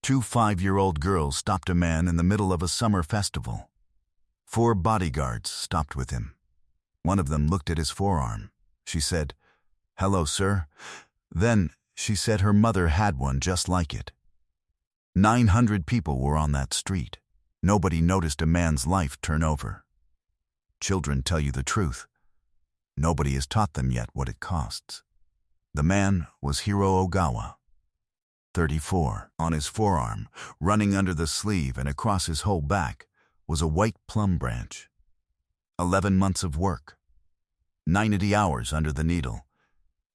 Two 5-year-old girls stopped a man in the middle of a summer festival. 4 bodyguards stopped with him. One of them looked at his forearm. She said, "Hello, sir." Then she said her mother had one just like it. 900 people were on that street. Nobody noticed a man's life turn over. Children tell you the truth. Nobody has taught them yet what it costs. The man was Hiro Ogawa, 34. On his forearm, running under the sleeve and across his whole back, was a white plum branch. 11 months of work. 90 hours under the needle.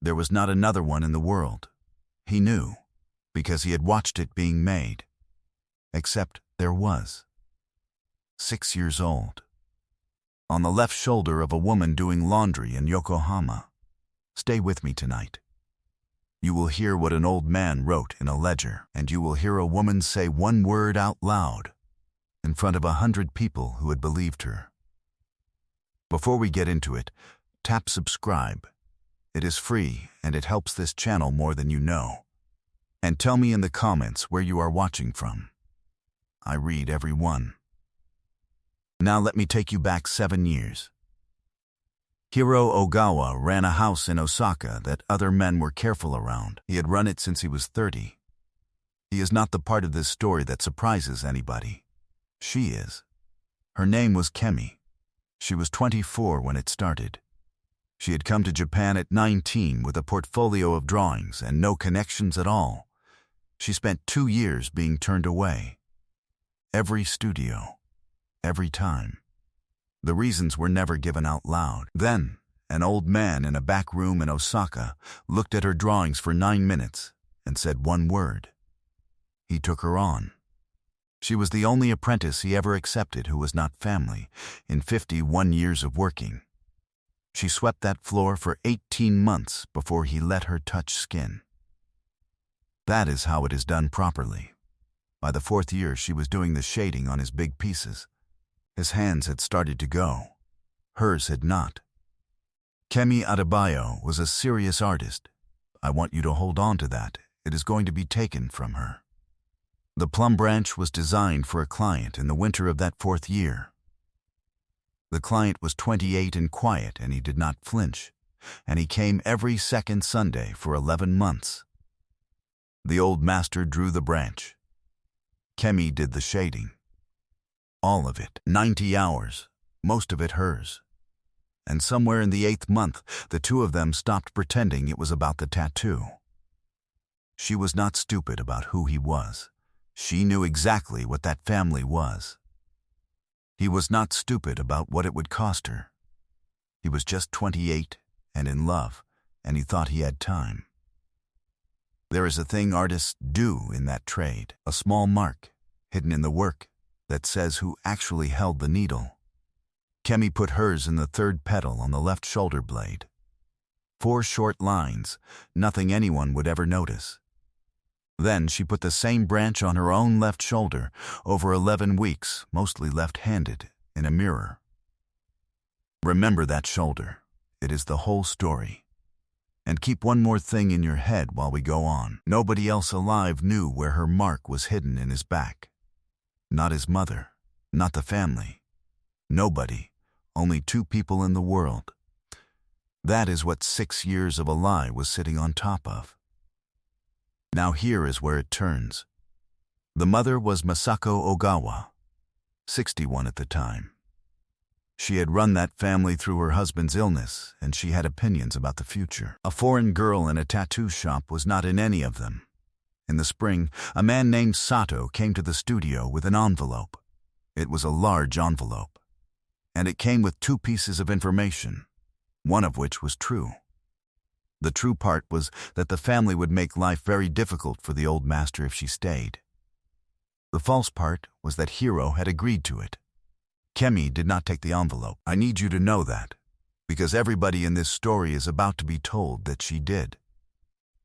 There was not another one in the world. He knew, because he had watched it being made. Except there was. 6 years old. On the left shoulder of a woman doing laundry in Yokohama. Stay with me tonight. You will hear what an old man wrote in a ledger, and you will hear a woman say one word out loud in front of 100 people who had believed her. Before we get into it, tap subscribe. It is free and it helps this channel more than you know. And tell me in the comments where you are watching from. I read every one. Now let me take you back 7 years. Hiro Ogawa ran a house in Osaka that other men were careful around. He had run it since he was 30. He is not the part of this story that surprises anybody. She is. Her name was Kemi. She was 24 when it started. She had come to Japan at 19 with a portfolio of drawings and no connections at all. She spent 2 years being turned away. Every studio. Every time. The reasons were never given out loud. Then, an old man in a back room in Osaka looked at her drawings for 9 minutes and said one word. He took her on. She was the only apprentice he ever accepted who was not family in 51 years of working. She swept that floor for 18 months before he let her touch skin. That is how it is done properly. By the 4th year, she was doing the shading on his big pieces. His hands had started to go. Hers had not. Kemi Adebayo was a serious artist. I want you to hold on to that. It is going to be taken from her. The plum branch was designed for a client in the winter of that 4th year. The client was 28 and quiet, and he did not flinch, and he came every second Sunday for 11 months. The old master drew the branch. Kemi did the shading. All of it, 90 hours, most of it hers. And somewhere in the 8th month, the two of them stopped pretending it was about the tattoo. She was not stupid about who he was. She knew exactly what that family was. He was not stupid about what it would cost her. He was just 28 and in love, and he thought he had time. There is a thing artists do in that trade, a small mark, hidden in the work, that says who actually held the needle. Kemi put hers in the 3rd petal on the left shoulder blade. 4 short lines, nothing anyone would ever notice. Then she put the same branch on her own left shoulder over 11 weeks, mostly left-handed, in a mirror. Remember that shoulder. It is the whole story. And keep one more thing in your head while we go on. Nobody else alive knew where her mark was hidden in his back. Not his mother, not the family. Nobody, only 2 people in the world. That is what 6 years of a lie was sitting on top of. Now here is where it turns. The mother was Masako Ogawa, 61 at the time. She had run that family through her husband's illness, and she had opinions about the future. A foreign girl in a tattoo shop was not in any of them. In the spring, a man named Sato came to the studio with an envelope. It was a large envelope, and it came with 2 pieces of information, one of which was true. The true part was that the family would make life very difficult for the old master if she stayed. The false part was that Hiro had agreed to it. Kemi did not take the envelope. I need you to know that, because everybody in this story is about to be told that she did.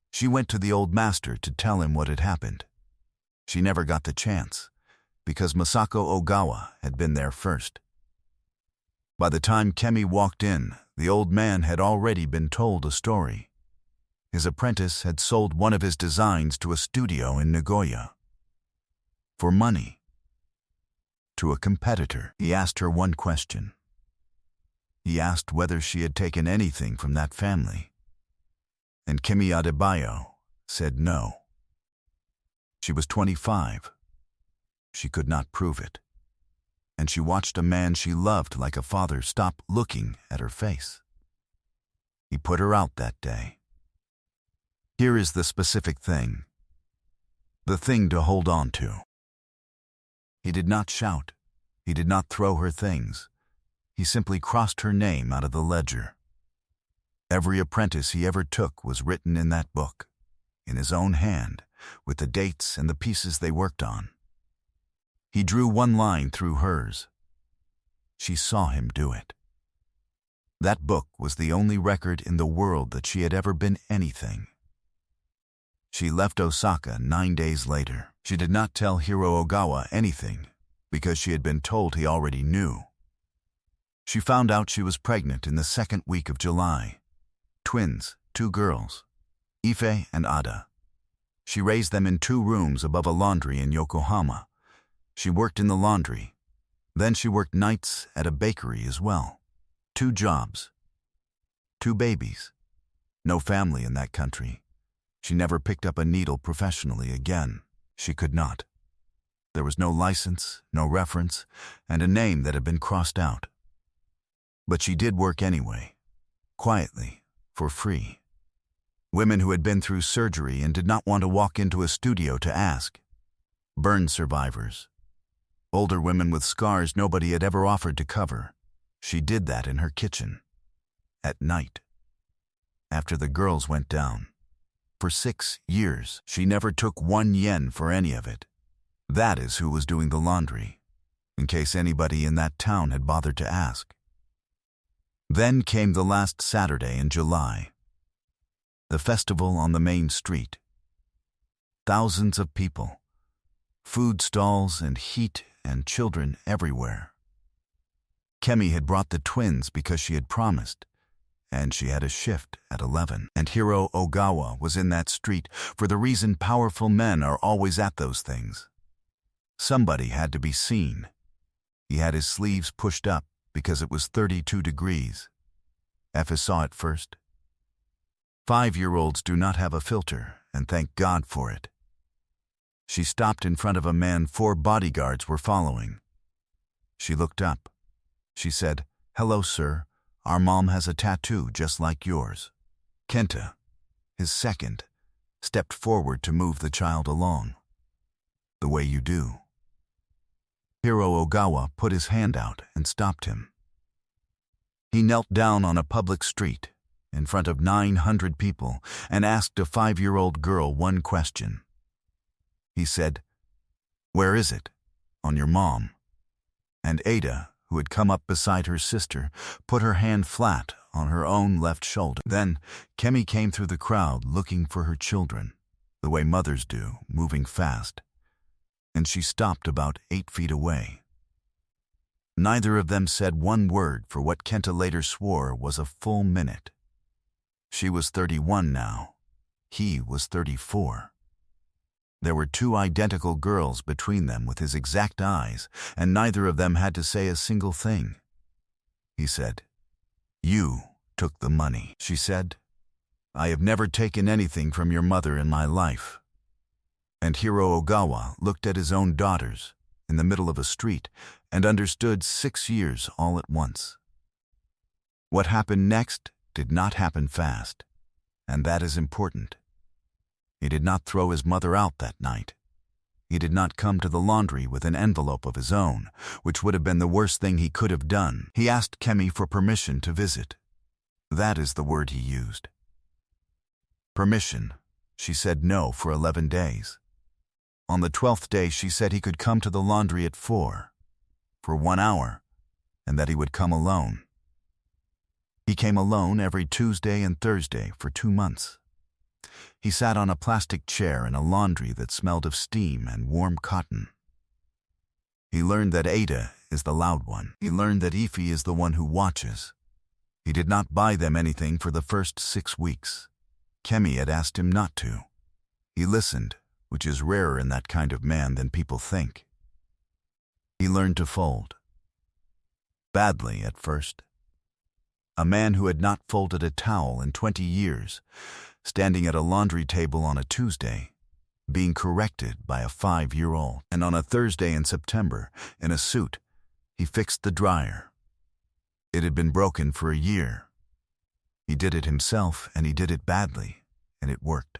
She went to the old master to tell him what had happened. She never got the chance, because Masako Ogawa had been there first. By the time Kemi walked in, the old man had already been told a story. His apprentice had sold one of his designs to a studio in Nagoya. For money. To a competitor. He asked her one question. He asked whether she had taken anything from that family. And Kimi Adebayo said no. She was 25. She could not prove it. And she watched a man she loved like a father stop looking at her face. He put her out that day. Here is the specific thing. The thing to hold on to. He did not shout. He did not throw her things. He simply crossed her name out of the ledger. Every apprentice he ever took was written in that book, in his own hand, with the dates and the pieces they worked on. He drew one line through hers. She saw him do it. That book was the only record in the world that she had ever been anything. She left Osaka 9 days later. She did not tell Hiro Ogawa anything because she had been told he already knew. She found out she was pregnant in the second week of July. Twins, 2 girls, Ife and Ada. She raised them in 2 rooms above a laundry in Yokohama. She worked in the laundry. Then she worked nights at a bakery as well. 2 jobs. 2 babies. No family in that country. She never picked up a needle professionally again. She could not. There was no license, no reference, and a name that had been crossed out. But she did work anyway, quietly, for free. Women who had been through surgery and did not want to walk into a studio to ask. Burn survivors. Older women with scars nobody had ever offered to cover. She did that in her kitchen. At night. After the girls went down. For 6 years, she never took 1 yen for any of it. That is who was doing the laundry, in case anybody in that town had bothered to ask. Then came the last Saturday in July. The festival on the main street. Thousands of people. Food stalls and heat and children everywhere. Kemi had brought the twins because she had promised, and she had a shift at 11. And Hiro Ogawa was in that street for the reason powerful men are always at those things. Somebody had to be seen. He had his sleeves pushed up because it was 32 degrees. Effa saw it first. 5-year-olds do not have a filter, and thank God for it. She stopped in front of a man 4 bodyguards were following. She looked up. She said, "Hello, sir. Our mom has a tattoo just like yours." Kenta, his second, stepped forward to move the child along. "The way you do." Hiro Ogawa put his hand out and stopped him. He knelt down on a public street in front of 900 people and asked a 5-year-old girl one question. He said, "Where is it? On your mom?" And Ada, who had come up beside her sister, put her hand flat on her own left shoulder. Then Kemi came through the crowd looking for her children, the way mothers do, moving fast. And she stopped about 8 feet away. Neither of them said one word for what Kenta later swore was a full minute. She was 31 now. He was 34. There were 2 identical girls between them with his exact eyes, and neither of them had to say a single thing. He said, "You took the money." She said, "I have never taken anything from your mother in my life." And Hiro Ogawa looked at his own daughters in the middle of a street and understood 6 years all at once. What happened next did not happen fast, and that is important. He did not throw his mother out that night. He did not come to the laundry with an envelope of his own, which would have been the worst thing he could have done. He asked Kemi for permission to visit. That is the word he used. Permission. She said no for 11 days. On the 12th day, she said he could come to the laundry at 4, for 1 hour, and that he would come alone. He came alone every Tuesday and Thursday for 2 months. He sat on a plastic chair in a laundry that smelled of steam and warm cotton. He learned that Ada is the loud one. He learned that Ife is the one who watches. He did not buy them anything for the first 6 weeks. Kemi had asked him not to. He listened, which is rarer in that kind of man than people think. He learned to fold. Badly at first. A man who had not folded a towel in 20 years, standing at a laundry table on a Tuesday, being corrected by a 5-year-old. And on a Thursday in September, in a suit, he fixed the dryer. It had been broken for a year. He did it himself, and he did it badly, and it worked.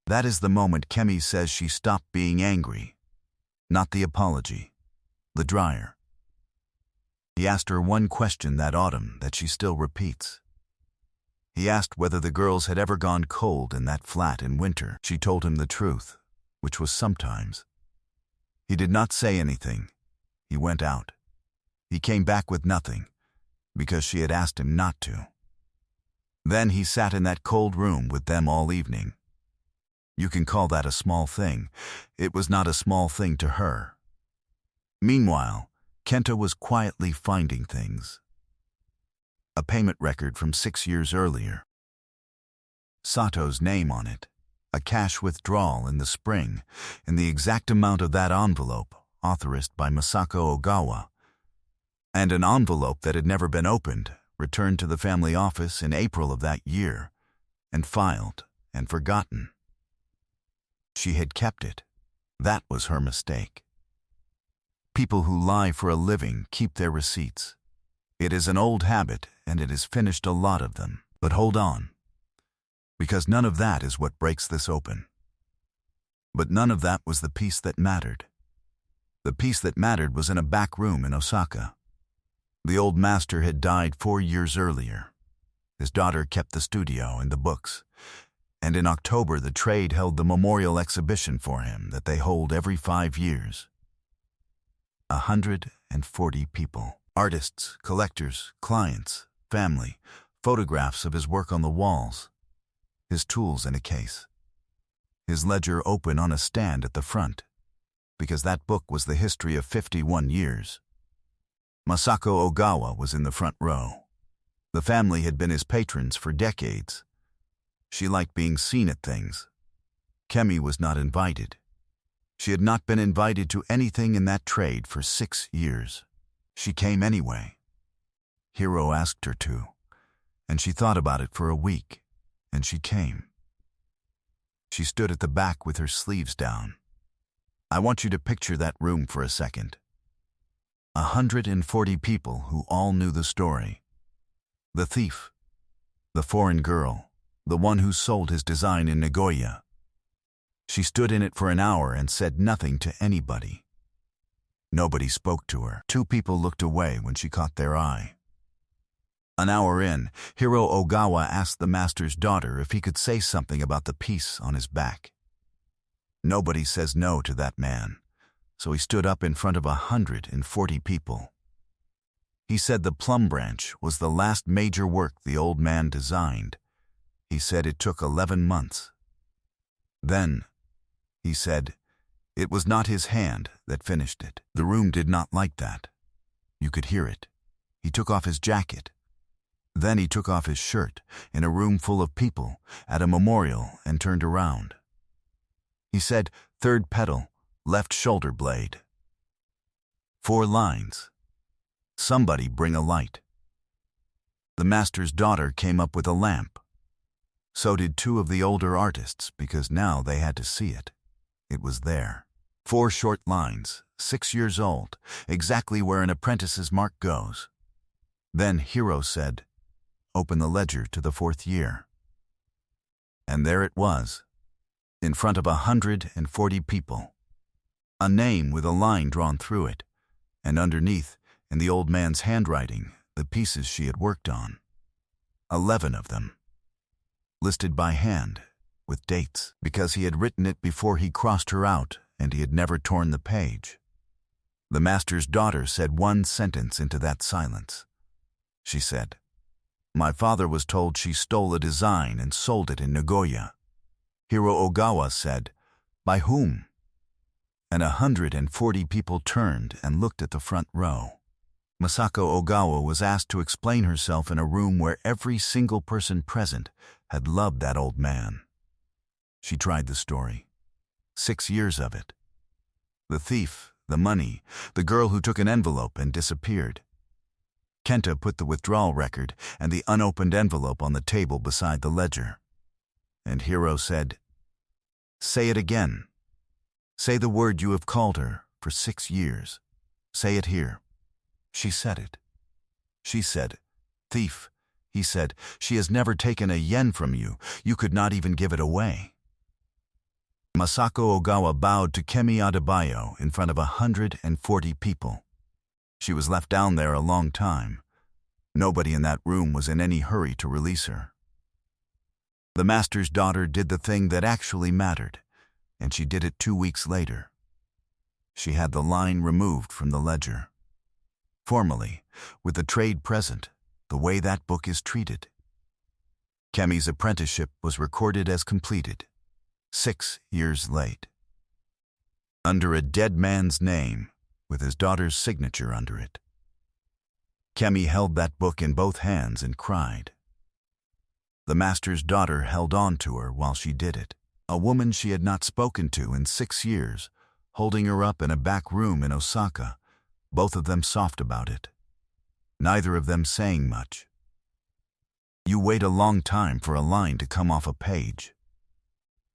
That is the moment Kemi says she stopped being angry. Not the apology. The dryer. He asked her one question that autumn that she still repeats. He asked whether the girls had ever gone cold in that flat in winter. She told him the truth, which was sometimes. He did not say anything. He went out. He came back with nothing, because she had asked him not to. Then he sat in that cold room with them all evening. You can call that a small thing. It was not a small thing to her. Meanwhile, Kenta was quietly finding things. A payment record from 6 years earlier. Sato's name on it. A cash withdrawal in the spring, in the exact amount of that envelope, authorized by Masako Ogawa. And an envelope that had never been opened, returned to the family office in April of that year, and filed and forgotten. She had kept it. That was her mistake. People who lie for a living keep their receipts. It is an old habit, and it has finished a lot of them. But hold on, because none of that is what breaks this open. But none of that was the piece that mattered. The piece that mattered was in a back room in Osaka. The old master had died 4 years earlier. His daughter kept the studio and the books, and in October the trade held the memorial exhibition for him that they hold every 5 years. 140 people. Artists, collectors, clients, family, photographs of his work on the walls, his tools in a case, his ledger open on a stand at the front, because that book was the history of 51 years. Masako Ogawa was in the front row. The family had been his patrons for decades. She liked being seen at things. Kemi was not invited. She had not been invited to anything in that trade for 6 years. She came anyway. Hiro asked her to, and she thought about it for a week, and she came. She stood at the back with her sleeves down. I want you to picture that room for a second. 140 people who all knew the story. The thief, the foreign girl, the one who sold his design in Nagoya. She stood in it for an hour and said nothing to anybody. Nobody spoke to her. 2 people looked away when she caught their eye. An hour in, Hiro Ogawa asked the master's daughter if he could say something about the piece on his back. Nobody says no to that man, so he stood up in front of 140 people. He said the Plum branch was the last major work the old man designed. He said it took 11 months. Then, he said, it was not his hand that finished it. The room did not like that. You could hear it. He took off his jacket. Then he took off his shirt in a room full of people at a memorial and turned around. He said, 3rd pedal, left shoulder blade. 4 lines. Somebody bring a light. The master's daughter came up with a lamp. So did 2 of the older artists, because now they had to see it. It was there. 4 short lines, 6 years old, exactly where an apprentice's mark goes. Then Hiro said, open the ledger to the 4th year. And there it was, in front of 140 people. A name with a line drawn through it, and underneath, in the old man's handwriting, the pieces she had worked on. 11 of them. Listed by hand, with dates, because he had written it before he crossed her out and he had never torn the page. The master's daughter said one sentence into that silence. She said, my father was told she stole a design and sold it in Nagoya. Hiro Ogawa said, by whom? And 140 people turned and looked at the front row. Masako Ogawa was asked to explain herself in a room where every single person present had loved that old man. She tried the story. 6 years of it. The thief, the money, the girl who took an envelope and disappeared. Kenta put the withdrawal record and the unopened envelope on the table beside the ledger. And Hiro said, "Say it again. Say the word you have called her for 6 years. Say it here." She said it. She said, "Thief." He said, "She has never taken a yen from you. You could not even give it away." Masako Ogawa bowed to Kemi Adebayo in front of 140 people. She was left down there a long time. Nobody in that room was in any hurry to release her. The master's daughter did the thing that actually mattered, and she did it 2 weeks later. She had the line removed from the ledger. Formally, with the trade present, the way that book is treated. Kemi's apprenticeship was recorded as completed, 6 years late. Under a dead man's name, with his daughter's signature under it. Kemi held that book in both hands and cried. The master's daughter held on to her while she did it. A woman she had not spoken to in 6 years, holding her up in a back room in Osaka, both of them soft about it. Neither of them saying much. You wait a long time for a line to come off a page.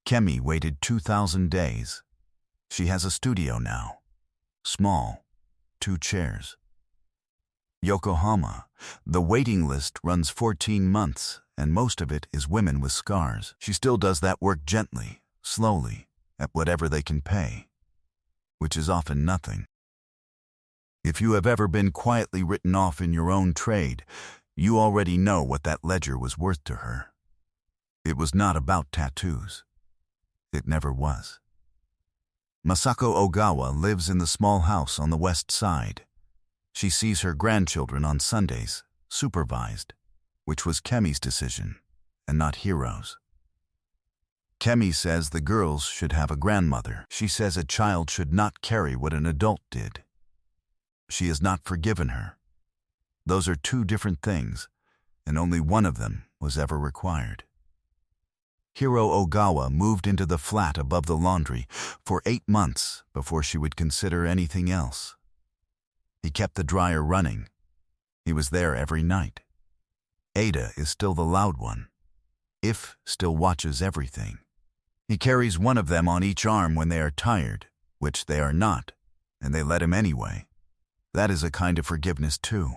Kemi waited 2,000 days. She has a studio now. Small, 2 chairs. Yokohama, the waiting list runs 14 months, and most of it is women with scars. She still does that work gently, slowly, at whatever they can pay, which is often nothing. If you have ever been quietly written off in your own trade, you already know what that ledger was worth to her. It was not about tattoos. It never was. Masako Ogawa lives in the small house on the west side. She sees her grandchildren on Sundays, supervised, which was Kemi's decision, and not Hiro's. Kemi says the girls should have a grandmother. She says a child should not carry what an adult did. She has not forgiven her. Those are 2 different things, and only one of them was ever required. Hiro Ogawa moved into the flat above the laundry for 8 months before she would consider anything else. He kept the dryer running. He was there every night. Ada is still the loud one. If still watches everything. He carries one of them on each arm when they are tired, which they are not, and they let him anyway. That is a kind of forgiveness too.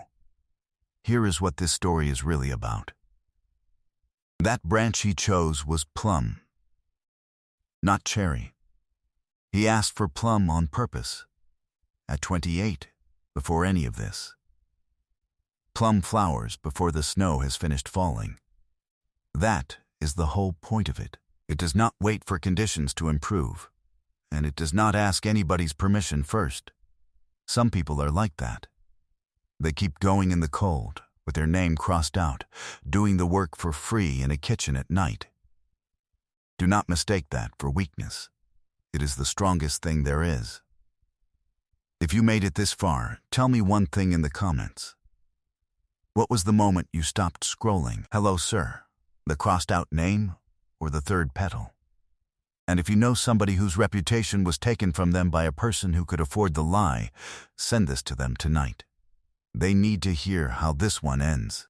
Here is what this story is really about. That branch he chose was Plum, not cherry. He asked for Plum on purpose, at 28, before any of this. Plum flowers before the snow has finished falling. That is the whole point of it. It does not wait for conditions to improve, and it does not ask anybody's permission first. Some people are like that. They keep going in the cold, with their name crossed out, doing the work for free in a kitchen at night. Do not mistake that for weakness. It is the strongest thing there is. If you made it this far, tell me one thing in the comments. What was the moment you stopped scrolling? Hello, sir. The crossed out name or the third petal? And if you know somebody whose reputation was taken from them by a person who could afford the lie, send this to them tonight. They need to hear how this one ends.